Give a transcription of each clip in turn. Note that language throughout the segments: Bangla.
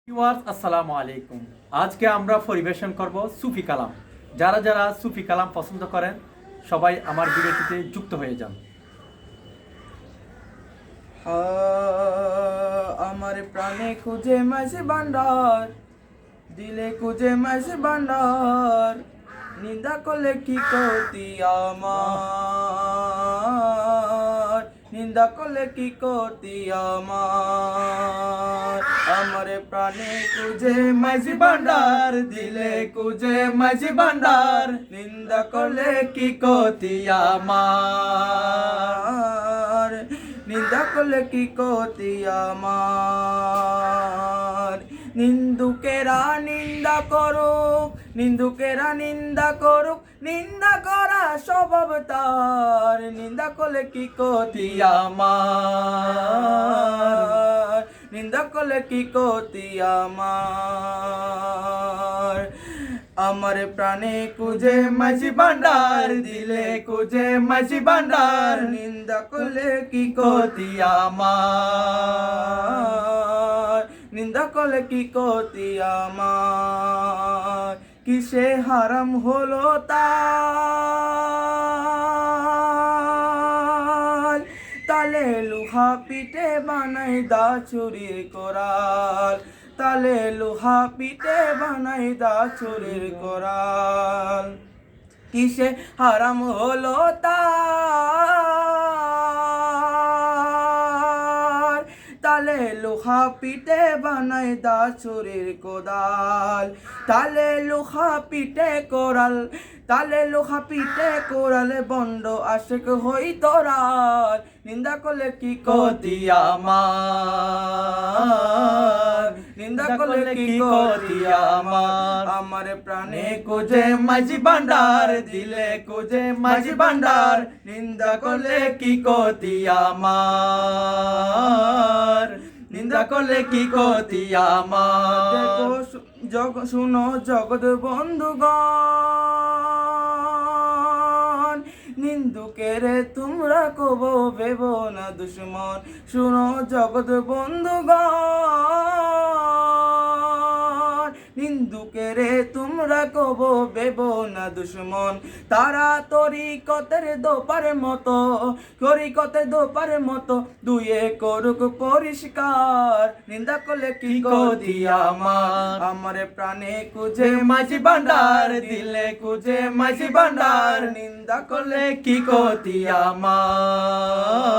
ভিউয়ার্স আসসালামু আলাইকুম। আজকে আমরা পরিবেশন করব সুফি কালাম। যারা যারা সুফি কালাম পছন্দ করেন সবাই আমার ভিডিওটিতে যুক্ত হয়ে যান। আমার প্রাণে খুঁজে মাঝে ভান্ডার, দিলে খুঁজে মাঝে ভান্ডার, নিন্দা করলে কি ক্ষতি আমার, নিন্দা করলে কি ক্ষতি আমার। আমার প্রাণে খুঁজে মাঝে ভান্ডার, দিলে খুঁজে মাঝে ভান্ডার, নিন্দা করলে কি ক্ষতি আমার, নিন্দা করলে কি ক্ষতি আমার। নিন্দুকেরা নিন্দা করুক, নিন্দুকেরা নিন্দা করুক, নিন্দা করা স্বভাব তার, নিন্দা করলে কি ক্ষতি আমার, নিন্দা করলে কি ক্ষতি আমার। আমার প্রাণে খুঁজে মাঝি ভান্ডার, দিলে খুঁজে মাঝি ভান্ডার, নিন্দা করলে কি ক্ষতি আমার, নিন্দা করলে কি ক্ষতি আমার। কিসে হারাম হলো তাল, তালে লোহা পিঠে বানাই দা চুরির কোরাল, তালে লোহা পিঠে বানাই দা চুরির কোরাল। কিসে হারাম হলো তাল, তালে লোহা পিঠে বানাই দা চুরির কোদাল, তালে লোহা পিঠে কোরাল, তালে লোহা পিঠে কোরালে বন্ড আশেক হই তোরাল, নিন্দা করলে কি ক্ষতি আমার, নিন্দা করলে কি ক্ষতি আমার। আমার প্রাণে খুঁজে মাঝি ভান্ডার, দিলে খুঁজে মাঝি ভান্ডার, নিন্দা করলে কি ক্ষতি আমার, নিন্দা করলে কি ক্ষতি আমার। দেখো শুনো জগৎ বন্ধুগণ, নিন্দুকেরে তোমরা কব ভেব না দুশ্মন। শুনো জগৎ বন্ধুগণ, নিন্দুকেরে তোমরা কব ভেব না দুশ্মন। তারা তরিকতের দোপার মতো, তরিকতের দোপার মতো, দুয়ে করুক পরিষ্কার, নিন্দা করলে কি ক্ষতি আমার। আমার প্রাণে খুঁজে মাঝি ভান্ডার, দিলে খুঁজে মাঝি ভান্ডার, নিন্দা করলে কি ক্ষতি আমার,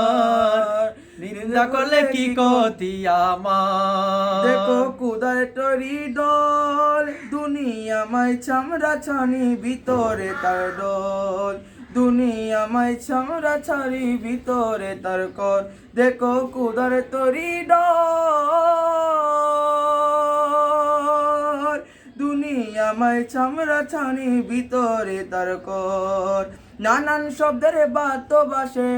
নিন্দা করলে কি ক্ষতি আমার। দেখো কুদার তরি দল, দুনিয়ামায় চামড়া ছানি, ভিতরে তার ডোল, দুনিয়ামায় চামড়া ছাড়ি, ভিতরে তার কর। দেখো কুদার তরি দল, দুনিয়ামায় চামড়া ছানি, ভিতরে তার কর। নানান শব্দের বাদ্য বাসে,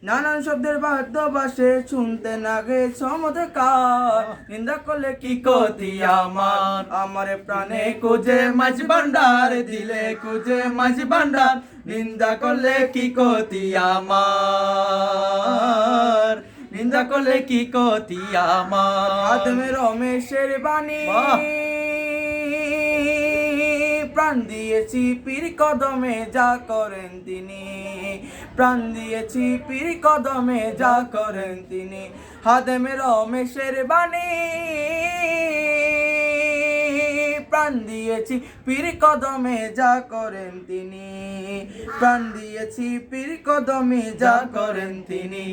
নানান শব্দের বাদ্য বাসে, শুনতে নাগে চমৎকার, নিন্দা করলে কি ক্ষতি আমার। আমার প্রাণে খুঁজে মাঝি ভান্ডার, দিলে খুঁজে মাঝি ভান্ডার, নিন্দা করলে কি ক্ষতি আমার, নিন্দা করলে কি ক্ষতি আমার। আদমে রমেশের বাণী, প্রাণ দিয়েছি পীর কদমে, যা করেন তিনি, প্রাণ দিয়েছি পীর কদমে, যা করেন তিনি। হাদেমে রমেশের বাণী, প্রাণ দিয়েছি পীর কদমে, যা করেন তিনি, প্রাণ দিয়েছি পীর কদমে, যা করেন তিনি।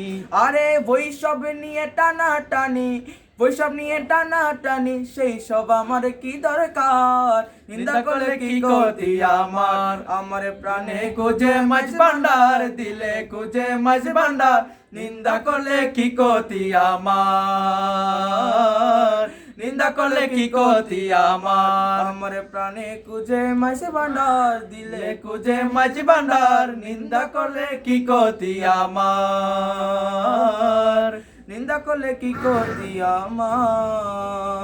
আরে বৈষব নিয়ে টানা টানি, বৈষব নিয়ে টানা টানি, সেই সব আমার কি দরকার, নিন্দা করলে কি ক্ষতি আমার। আমার প্রাণে খুঁজে মাঝ ভান্ডার, দিলে খুঁজে মাঝ ভান্ডার, নিন্দা করলে কি ক্ষতি আমার, নিন্দা করলে কি ক্ষতি আমার। আমার প্রাণে খুঁজে মাঝ ভান্ডার, দিলে খুঁজে মাঝ ভান্ডার, নিন্দা করলে কি ক্ষতি আমার, নিন্দা করলে কি ক্ষতি আমার।